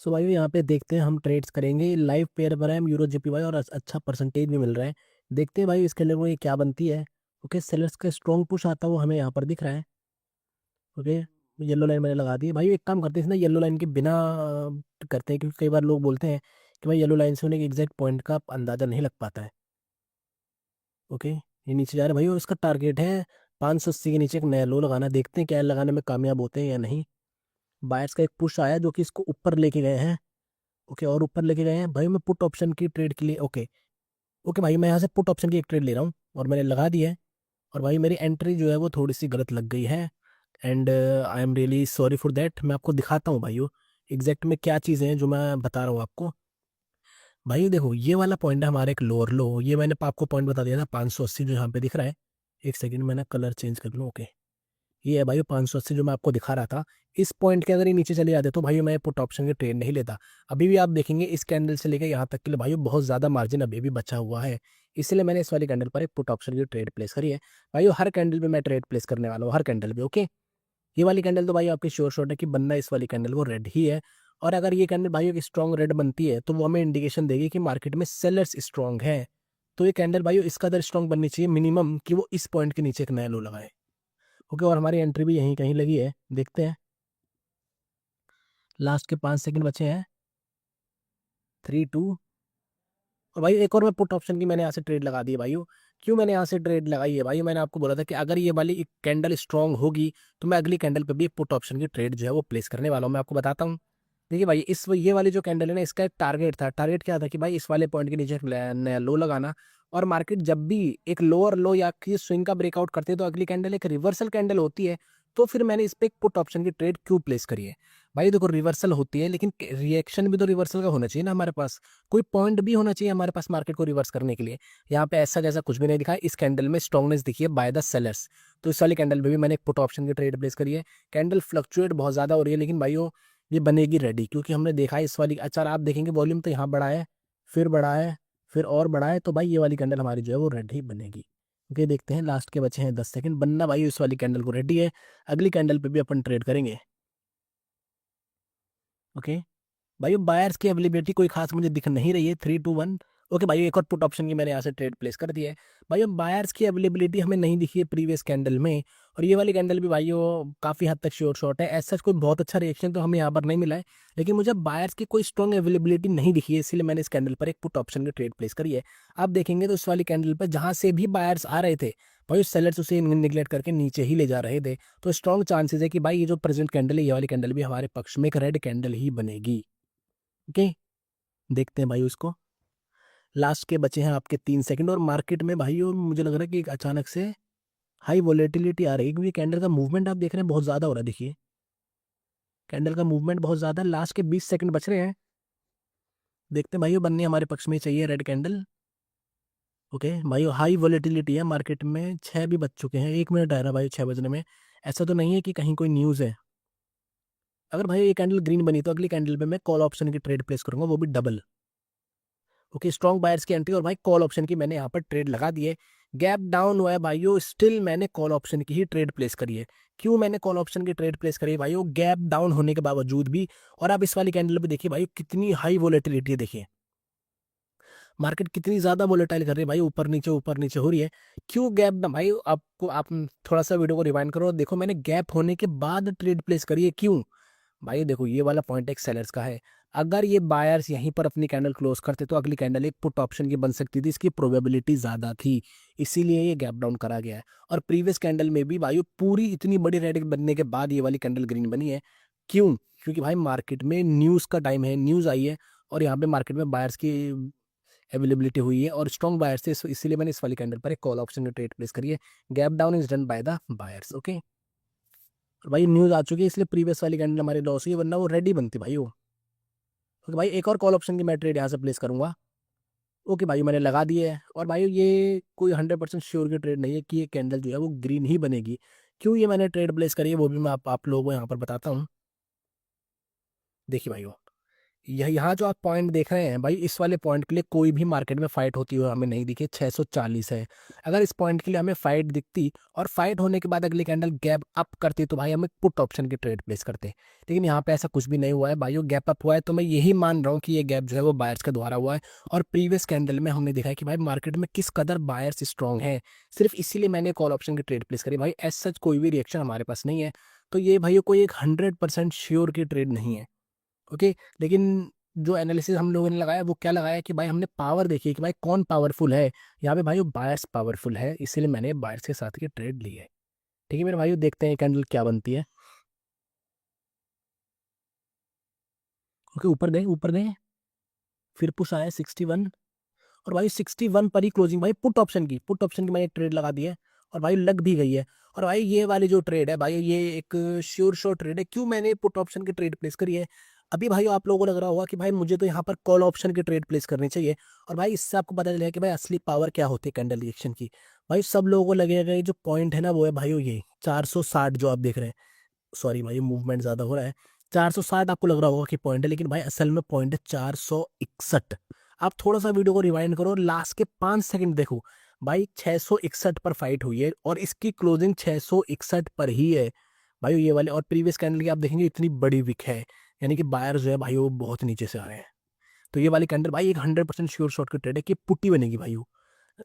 सो भाई यहाँ पे देखते हैं, हम ट्रेड्स करेंगे लाइव पेयर पर है यूरो जेपीवाई और अच्छा परसेंटेज भी मिल रहा है। देखते हैं भाई इस कैंडल को ये क्या बनती है। ओके, सेलर्स का स्ट्रॉन्ग पुश आता हुआ हमें यहाँ पर दिख रहा है। ओके, येलो लाइन मैंने लगा दी है भाई। एक काम करते हैं ना, येलो लाइन के बिना करते हैं, क्योंकि कई बार लोग बोलते हैं कि भाई येलो लाइन से उन्हें एग्जैक्ट पॉइंट का अंदाजा नहीं लग पाता है। ओके, ये नीचे जा रहा है भाई और इसका टारगेट है 580 के नीचे एक नया लो लगाना। देखते हैं क्या लगाने में कामयाब होते हैं या नहीं। बायर्स का एक पुश आया जो कि इसको ऊपर लेके गए हैं। ओके, और ऊपर लेके गए हैं भाई। मैं पुट ऑप्शन की ट्रेड के लिए ओके। ओके भाई, मैं यहाँ से पुट ऑप्शन की एक ट्रेड ले रहा हूँ और मैंने लगा दी है। और भाई मेरी एंट्री जो है वो थोड़ी सी गलत लग गई है। And I am really sorry for that. मैं आपको दिखाता हूँ भाई एग्जैक्ट में क्या चीज़ें हैं जो मैं बता रहा हूँ आपको। भाई देखो, ये वाला पॉइंट है हमारा एक लोअर लो। ये मैंने आपको पॉइंट बता दिया था 580 जो यहाँ पे दिख रहा है। एक सेकंड, मैंने कलर चेंज कर लूँ। ओके, ये है भाई 580 जो मैं आपको दिखा रहा था। इस पॉइंट के अगर ये नीचे चले जाते तो भाई मैं पुट ऑप्शन की ट्रेड नहीं लेता। अभी भी आप देखेंगे इस कैंडल से लेकर यहाँ तक के लिए भाई बहुत ज़्यादा मार्जिन अभी भी बचा हुआ है। इसलिए मैंने इस वाली कैंडल पर एक पुट ऑप्शन की ट्रेड प्लेस करी है। भाई हर कैंडल पे मैं ट्रेड प्लेस करने वाला हूँ, हर कैंडल पे। ओके, ये वाली कैंडल तो भाई आपकी श्योर शॉट है कि बनना इस वाली कैंडल वो रेड ही है। और अगर ये कैंडल भाई एक स्ट्रॉन्ग रेड बनती है तो वो हमें इंडिकेशन देगी कि मार्केट में सेलर्स स्ट्रॉन्ग है। तो ये कैंडल भाई इस कदर स्ट्रॉन्ग बननी चाहिए मिनिमम कि वो इस पॉइंट के नीचे एक नया लो लगाए। ओके, और हमारी एंट्री भी यहीं कहीं लगी है, देखते हैं। लास्ट के 5 सेकंड बचे हैं। 3 2। और भाई एक और मैं पुट ऑप्शन की मैंने यहाँ से ट्रेड लगा दी है भाई। क्यों मैंने यहाँ से ट्रेड लगाई है भाई, मैंने आपको बोला था कि अगर ये वाली एक कैंडल स्ट्रांग होगी तो मैं अगली कैंडल पे भी एक पुट ऑप्शन की ट्रेड जो है वो प्लेस करने वाला हूँ। मैं आपको बताता हूँ। देखिए भाई, इस ये वाली जो कैंडल है ना, इसका एक टारगेट था। टारगेट क्या था कि भाई इस वाले पॉइंट के नीचे एक नया लो लगाना। और मार्केट जब भी एक लोअर लो या किसी स्विंग का ब्रेकआउट करते हैं तो अगली कैंडल एक रिवर्सल कैंडल होती है। तो फिर मैंने इस पे एक पुट ऑप्शन की ट्रेड क्यों प्लेस करी है। भाई देखो, रिवर्सल होती है लेकिन रिएक्शन भी तो रिवर्सल का होना चाहिए ना हमारे पास। कोई पॉइंट भी होना चाहिए हमारे पास मार्केट को रिवर्स करने के लिए। यहाँ पे ऐसा जैसा कुछ भी नहीं दिखा है। इस कैंडल में स्ट्रॉन्गनेस दिखी है बाय द सेलर्स। तो इस वाली कैंडल में भी मैंने एक पुट ऑप्शन की ट्रेड प्लेस करी है। कैंडल फ्लक्चुएट बहुत ज्यादा हो रही है लेकिन भाइयों ये बनेगी रेडी, क्योंकि हमने देखा है इस वाली। अच्छा, आप देखेंगे वॉल्यूम तो यहाँ बढ़ा है, फिर बढ़ा है, फिर और बढ़ा है। तो भाई ये वाली कैंडल हमारी जो है वो रेड ही बनेगी। ओके, देखते हैं। लास्ट के बचे हैं 10 सेकंड। बनना भाई इस वाली कैंडल को रेडी है। अगली कैंडल पे भी अपन ट्रेड करेंगे। ओके भाई, बायर्स की अवेलेबिलिटी कोई खास मुझे दिख नहीं रही है। 3 2 1। ओके भाई, एक और पुट ऑप्शन की मैंने यहाँ से ट्रेड प्लेस कर दिया है। भाई बायर्स की अवेलेबिलिटी हमें नहीं दिखी है प्रीवियस कैंडल में। और ये वाली कैंडल भी भाई वो काफ़ी हद तक श्योर शॉट है। ऐसा कोई बहुत अच्छा रिएक्शन तो हमें यहाँ पर नहीं मिला है। लेकिन मुझे बायर्स की कोई स्ट्रॉन्ग अवेलेबिलिटी नहीं दिखी है, इसलिए मैंने इस कैंडल पर एक पुट ऑप्शन की ट्रेड प्लेस करी है। आप देखेंगे तो इस वाली कैंडल पर जहाँ से भी बायर्स आ रहे थे भाई सेलर्स उसे निगलेक्ट करके नीचे ही ले जा रहे थे। तो स्ट्रॉन्ग चांसेस है कि भाई ये जो प्रेजेंट कैंडल है ये वाली कैंडल भी हमारे पक्ष में एक रेड कैंडल ही बनेगी। ओके, देखते हैं भाई उसको। लास्ट के बचे हैं आपके 3 सेकंड। और मार्केट में भाई और मुझे लग रहा है कि एक अचानक से हाई वोलेटिलिटी आ रही है, क्योंकि कैंडल का मूवमेंट आप देख रहे हैं बहुत ज़्यादा हो रहा है। देखिए, कैंडल का मूवमेंट बहुत ज़्यादा है। लास्ट के 20 सेकंड बच रहे हैं। देखते हैं भाइयों, बननी हमारे पक्ष में चाहिए रेड कैंडल। ओके भाइयों, हाई वोलेटिलिटी है मार्केट में। 6 भी बज चुके हैं, 1 मिनट आ रहा है भाई 6 बजने में। ऐसा तो नहीं है कि कहीं कोई न्यूज़ है। अगर भाई ये कैंडल ग्रीन बनी तो अगली कैंडल पे मैं कॉल ऑप्शन की ट्रेड प्लेस करूंगा, वो भी डबल। ओके, स्ट्रॉन्ग बायर्स की एंट्री और भाई कॉल ऑप्शन की मैंने यहाँ पर ट्रेड लगा दी है। गैप डाउन हुआ है भाइयों, स्टिल मैंने कॉल ऑप्शन की ही ट्रेड प्लेस करी है। क्यों मैंने कॉल ऑप्शन की ट्रेड प्लेस करी है भाइयों, गैप डाउन होने के बावजूद भी। और आप इस वाली कैंडल पे देखिए भाई कितनी हाई वोलेटिलिटी है। देखिए मार्केट कितनी ज्यादा वोलेटाइल कर रही है भाई, ऊपर नीचे हो रही है। क्यों गैप भाई, आपको आप थोड़ा सा वीडियो को रिवाइंड करो और देखो मैंने गैप होने के बाद ट्रेड प्लेस करी है। क्यों भाई, देखो ये वाला पॉइंट एक सेलर्स का है। अगर ये बायर्स यहीं पर अपनी कैंडल क्लोज करते तो अगली कैंडल एक पुट ऑप्शन की बन सकती थी, इसकी प्रोबेबिलिटी ज्यादा थी। इसीलिए ये गैप डाउन करा गया है। और प्रीवियस कैंडल में भी भाई पूरी इतनी बड़ी रेड बनने के बाद ये वाली कैंडल ग्रीन बनी है। क्यों, क्योंकि भाई मार्केट में न्यूज का टाइम है, न्यूज आई है। और यहाँ पे मार्केट में बायर्स की अवेलेबिलिटी हुई है और स्ट्रॉन्ग बायर्स थे, इसीलिए मैंने इस वाली कैंडल पर एक कॉल ऑप्शन की ट्रेड प्लेस करी है। Gap down is done by the buyers. Okay, और भाई न्यूज आ चुकी है इसलिए प्रीवियस वाली कैंडल हमारी लॉस हुई, वरना वो रेडी बनती भाई वो। ओके भाई, एक और कॉल ऑप्शन की मैं ट्रेड यहाँ से प्लेस करूंगा। ओके भाई, मैंने लगा दिए है। और भाई ये कोई 100% श्योर की ट्रेड नहीं है कि ये कैंडल जो है वो ग्रीन ही बनेगी। क्यों ये मैंने ट्रेड प्लेस करी है वो भी मैं आप लोगों को यहाँ पर बताता हूँ। देखिए भाई, यहाँ जो आप पॉइंट देख रहे हैं भाई, इस वाले पॉइंट के लिए कोई भी मार्केट में फाइट होती हुई हमें नहीं दिखी। 640 है। अगर इस पॉइंट के लिए हमें फाइट दिखती और फाइट होने के बाद अगली कैंडल गैप अप करती तो भाई हम एक पुट ऑप्शन की ट्रेड प्लेस करते। लेकिन यहाँ पे ऐसा कुछ भी नहीं हुआ है भाई, गैप अप हुआ है तो मैं यही मान रहा हूँ कि ये गैप जो है वो बायर्स के द्वारा हुआ है। और प्रीवियस कैंडल में हमने देखा है कि भाई मार्केट में किस कदर बायर्स स्ट्रांग है, सिर्फ इसीलिए मैंने कॉल ऑप्शन की ट्रेड प्लेस करी भाई। एज सच कोई भी रिएक्शन हमारे पास नहीं है, तो ये भाई कोई एक 100% श्योर की ट्रेड नहीं है। ओके, लेकिन जो एनालिसिस हम लोगों ने लगाया वो क्या लगाया कि भाई हमने पावर देखी कि भाई कौन पावरफुल है। यहाँ पे भाई बायर्स पावरफुल है, इसीलिए मैंने बायर्स के साथ की ट्रेड ली है। ठीक है मेरे भाई, देखते हैं कैंडल क्या बनती है। ओके, ऊपर गए ऊपर गए, फिर पुश आया 61, और भाई 61 पर ही क्लोजिंग भाई पुट ऑप्शन की मैंने ट्रेड लगा दी है, और भाई लग भी गई है। और भाई ये वाली जो ट्रेड है भाई, ये एक श्योर शॉट ट्रेड है। क्यों मैंने पुट ऑप्शन की ट्रेड प्लेस करी है? अभी भाई आप लोगों को लग रहा होगा कि भाई मुझे तो यहाँ पर कॉल ऑप्शन की ट्रेड प्लेस करनी चाहिए, और भाई इससे आपको पता चलेगा कि भाई असली पावर क्या होती है कैंडल रिएक्शन की। भाई सब लोगों को लगेगा ये जो पॉइंट है ना वो है भाई ये 460 जो आप देख रहे हैं। सॉरी भाई, मूवमेंट ज्यादा हो रहा है। 460 आपको लग रहा होगा कि पॉइंट है, लेकिन भाई असल में पॉइंट है 461। आप थोड़ा सा वीडियो को रिवाइंड करो और लास्ट के 5 सेकंड देखो। भाई 661 पर फाइट हुई है और इसकी क्लोजिंग 661 पर ही है भाई ये वाले। और प्रीवियस कैंडल की आप देखेंगे इतनी बड़ी विक है, यानी कि बायर जो है भाई वो बहुत नीचे से आ रहे हैं। तो ये वाली कैंडल भाई एक 100% श्योर शॉट की ट्रेड है कि पुट्टी बनेगी भाई,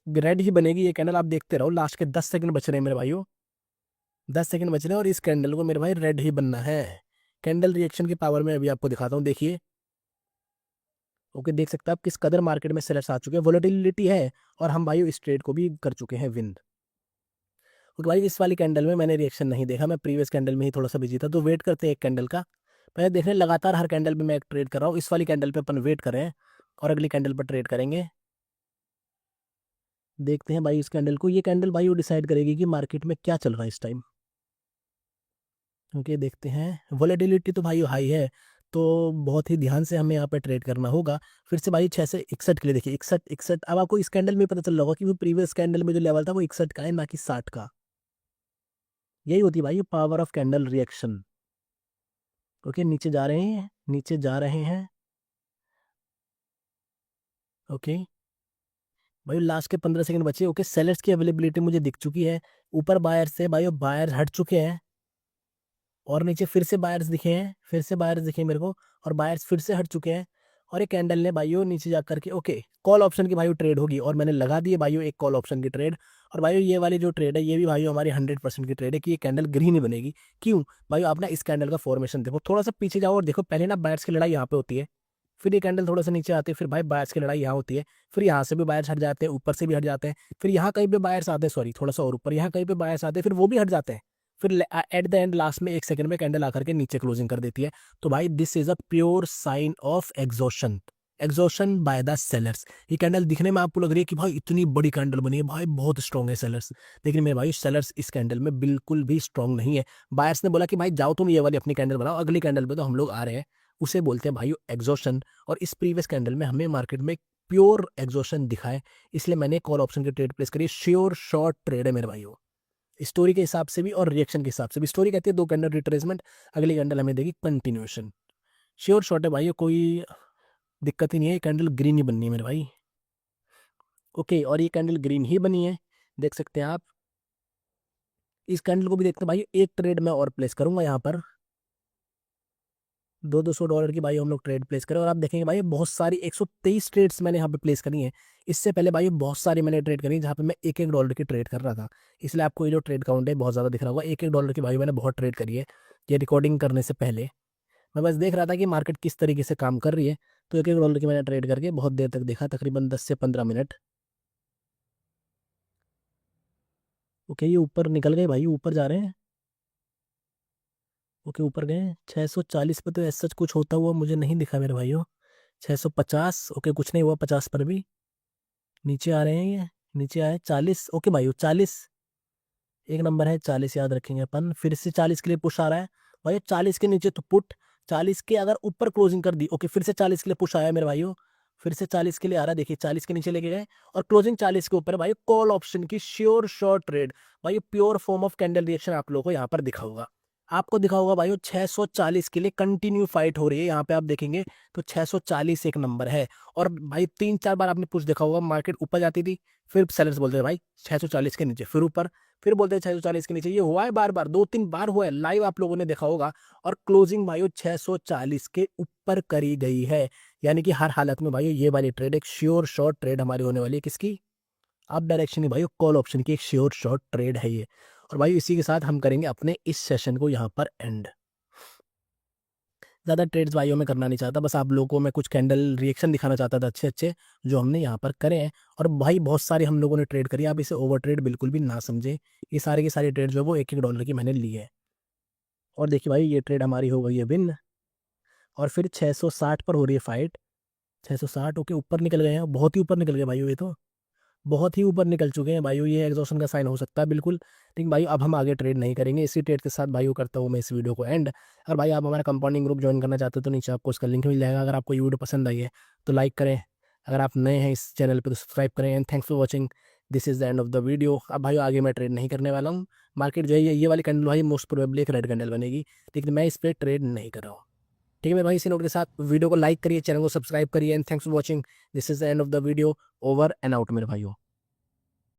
रेड ही बनेगी ये कैंडल। आप देखते रहो, लास्ट के 10 सेकंड बच रहे हैं मेरे भाइयों, 10 सेकंड बच रहे हैं और इस कैंडल को मेरे भाई रेड ही बनना है। कैंडल रिएक्शन की पावर में अभी आपको दिखाता हूँ, देखिए। ओके, देख सकते हैं आप किस कदर मार्केट में सेलर्स आ चुके हैं, वोलेटिलिटी है, और हम भाई इस ट्रेड को भी कर चुके हैं विन। ओके भाई, इस वाली कैंडल में मैंने रिएक्शन नहीं देखा, मैं प्रीवियस कैंडल में ही थोड़ा सा बिजी था, तो वेट करते हैं एक कैंडल का। पहले देख रहे हैं लगातार हर कैंडल में मैं एक ट्रेड कर रहा हूँ, इस वाली कैंडल पे अपन वेट कर रहे हैं और अगली कैंडल पर ट्रेड करेंगे। देखते हैं भाई इस कैंडल को, ये कैंडल भाई वो डिसाइड करेगी कि मार्केट में क्या चल रहा है इस टाइम। ओके, देखते हैं, वोलेटिलिटी तो भाई हाई है, तो बहुत ही ध्यान से हमें यहाँ पे ट्रेड करना होगा। फिर से भाई 661 के लिए देखिए, 61 61। अब आपको इस कैंडल में पता चल रहा होगा कि वो प्रीवियस कैंडल में जो लेवल था वो 61 का है, ना कि 60 का। यही होती है भाई power of candle reaction. Okay, नीचे जा रहे हैं, नीचे जा रहे हैं। ओके भाई, लास्ट के 15 सेकंड बचे। ओके, सेलर्स की अवेलेबिलिटी मुझे दिख चुकी है। ऊपर बायर से भाई बायर हट चुके हैं, और नीचे फिर से बायर्स दिखे हैं, फिर से बायर्स दिखे मेरे को, और बायर्स फिर से हट चुके हैं। और एक कैंडल ने भाइयों नीचे जा करके ओके कॉल ऑप्शन की भाइयों ट्रेड होगी, और मैंने लगा दी है भाइयों एक कॉल ऑप्शन की ट्रेड। और भाइयों ये वाली जो ट्रेड है ये भी भाइयों हमारी 100% की ट्रेड है कि ये कैंडल ग्रीन ही बनेगी। क्यों भाइयों? आप ना इस कैंडल का फॉर्मेशन देखो, थोड़ा सा पीछे जाओ और देखो, पहले ना बायर्स की लड़ाई यहाँ पे होती है, फिर ये कैंडल थोड़ा सा नीचे आती है, फिर भाई बायर्स की लड़ाई यहाँ होती है, फिर यहाँ से भी बायर्स हट जाते हैं, ऊपर से भी हट जाते हैं, फिर यहाँ कहीं पे बायर्स आते हैं, सॉरी थोड़ा सा और ऊपर, यहाँ कहीं पे बायर्स आते हैं, फिर वो भी हट जाते हैं, फिर एट द एंड लास्ट में 1 सेकंड में कैंडल आकर के नीचे क्लोजिंग कर देती है। तो भाई this is a pure sign of exhaustion, exhaustion by the sellers. ये कैंडल दिखने में आपको लग रही है कि भाई इतनी बड़ी कैंडल बनी है, भाई बहुत स्ट्रॉन्ग है सेलर्स, लेकिन मेरे भाई सेलर्स इस कैंडल में बिल्कुल भी स्ट्रॉन्ग नहीं है। बायर्स ने बोला कि भाई जाओ तुम ये वाली अपनी कैंडल बनाओ, अगली कैंडल पे तो हम लोग आ रहे हैं, उसे बोलते हैं भाई एग्जॉशन। और इस प्रीवियस कैंडल में हमें मार्केट में प्योर एग्जॉशन दिखा है, इसलिए मैंने कॉल ऑप्शन की ट्रेड प्लेस करी। श्योर शॉर्ट ट्रेड है मेरे भाइयों, स्टोरी के हिसाब से भी और रिएक्शन के हिसाब से भी। स्टोरी कहती है 2 कैंडल रिट्रेसमेंट, अगली कैंडल हमें देगी कंटिन्यूएशन। श्योर शॉट है भाई, कोई दिक्कत ही नहीं है, कैंडल ग्रीन ही बननी है मेरे भाई। ओके, और ये कैंडल ग्रीन ही बनी है, देख सकते हैं आप। इस कैंडल को भी देखते हैं भाई, एक ट्रेड मैं और प्लेस करूंगा यहाँ पर, 200-200 डॉलर की भाई हम लोग ट्रेड प्लेस करें। और आप देखेंगे भाई बहुत सारी 123 ट्रेड्स मैंने यहाँ पे प्लेस करी हैं। इससे पहले भाई बहुत सारी मैंने ट्रेड करी जहाँ पे मैं 1-1 डॉलर की ट्रेड कर रहा था, इसलिए आपको ये जो ट्रेड काउंट है बहुत ज़्यादा दिख रहा होगा। 1-1 डॉलर की भाई मैंने बहुत ट्रेड करी है, ये रिकॉर्डिंग करने से पहले मैं बस देख रहा था कि मार्केट किस तरीके से काम कर रही है। तो 1-1 डॉलर की मैंने ट्रेड करके बहुत देर तक देखा, तकरीबन 10 से 15 मिनट। ओके, ये ऊपर निकल गए भाई, ऊपर जा रहे हैं। ओके, ऊपर गए 640 पर, तो ऐसा कुछ होता हुआ मुझे नहीं दिखा मेरे भाइयों। 650, ओके कुछ नहीं हुआ 50 पर भी। नीचे आ रहे हैं ये, नीचे आए 40। ओके भाइयों 40 एक नंबर है, 40 याद रखेंगे अपन। फिर से 40 के लिए पुश आ रहा है भाई, 40 के नीचे तो पुट, 40 के अगर ऊपर क्लोजिंग कर दी। ओके, फिर से 40 के लिए पुश आया मेरे भाइयों, फिर से 40 के लिए आ रहा है, देखिए 40 के नीचे लेके गए और क्लोजिंग 40 के ऊपर है भाई। कॉल ऑप्शन की श्योर शॉर्ट ट्रेड भाई, pure form of candle reaction आप लोगों को यहाँ पर दिखा होगा। आपको दिखा होगा भाइयों 640 के लिए कंटिन्यू फाइट हो रही है। यहाँ पे आप देखेंगे तो 640 एक नंबर है। और भाई 3-4 बार आपने पुश देखा होगा, मार्केट ऊपर जाती थी, फिर सेलर्स बोलते थे भाई 640 के नीचे, फिर ऊपर, फिर बोलते हैं 640 के नीचे। ये हुआ है बार बार, 2-3 बार हुआ है, लाइव आप लोगों ने देखा होगा। और क्लोजिंग भाइयों 640 के ऊपर करी गई है। यानी कि हर हालत में भाइयों ये वाली ट्रेड एक श्योर शॉर्ट ट्रेड हमारी होने वाली है। किसकी? अप डायरेक्शन की भाई, कॉल ऑप्शन की एक श्योर शॉर्ट ट्रेड है ये। और भाई इसी के साथ हम करेंगे अपने इस सेशन को यहाँ पर एंड। ज़्यादा ट्रेड्स भाइयों में करना नहीं चाहता, बस आप लोगों को मैं कुछ कैंडल रिएक्शन दिखाना चाहता था अच्छे अच्छे, जो हमने यहाँ पर करे हैं। और भाई बहुत सारे हम लोगों ने ट्रेड करी, आप इसे ओवर ट्रेड बिल्कुल भी ना समझे। ये सारे के सारे ट्रेड जो है वो $1-1 की मैंने ली है। और देखिए भाई ये ट्रेड हमारी हो गई है विन। और फिर 660 पर हो रही है फाइट। 660 होके ऊपर निकल गए हैं, बहुत ही ऊपर निकल गए भाइयों ये तो, बहुत ही ऊपर निकल चुके हैं भाइयों। ये एग्जॉशन का साइन हो सकता है बिल्कुल। लेकिन भाई अब हम आगे ट्रेड नहीं करेंगे। इसी ट्रेड के साथ भाइयों करता हूँ मैं इस वीडियो को एंड। और भाई आप हमारा कंपाउंडिंग ग्रुप ज्वाइन करना चाहते हो तो नीचे आपको उसका लिंक मिल जाएगा। अगर आपको ये वीडियो पसंद आई है तो लाइक करें, अगर आप नए हैं इस चैनल पर तो सब्सक्राइब करें। And thanks for watching, this is the end of the video. अब भाई आगे मैं ट्रेड नहीं करने वाला हूँ। मार्केट जो है ये वाली कैंडल भाई मोस्ट प्रोबेबली एक रेड कैंडल बनेगी, लेकिन मैं इस पर ट्रेड नहीं कर रहा हूँ। ठीक है मेरे भाई, इसी नोट के साथ वीडियो को लाइक करिए, चैनल को सब्सक्राइब करिए। And thanks for watching, this is the end of the video. Over and out मेरे भाइयों।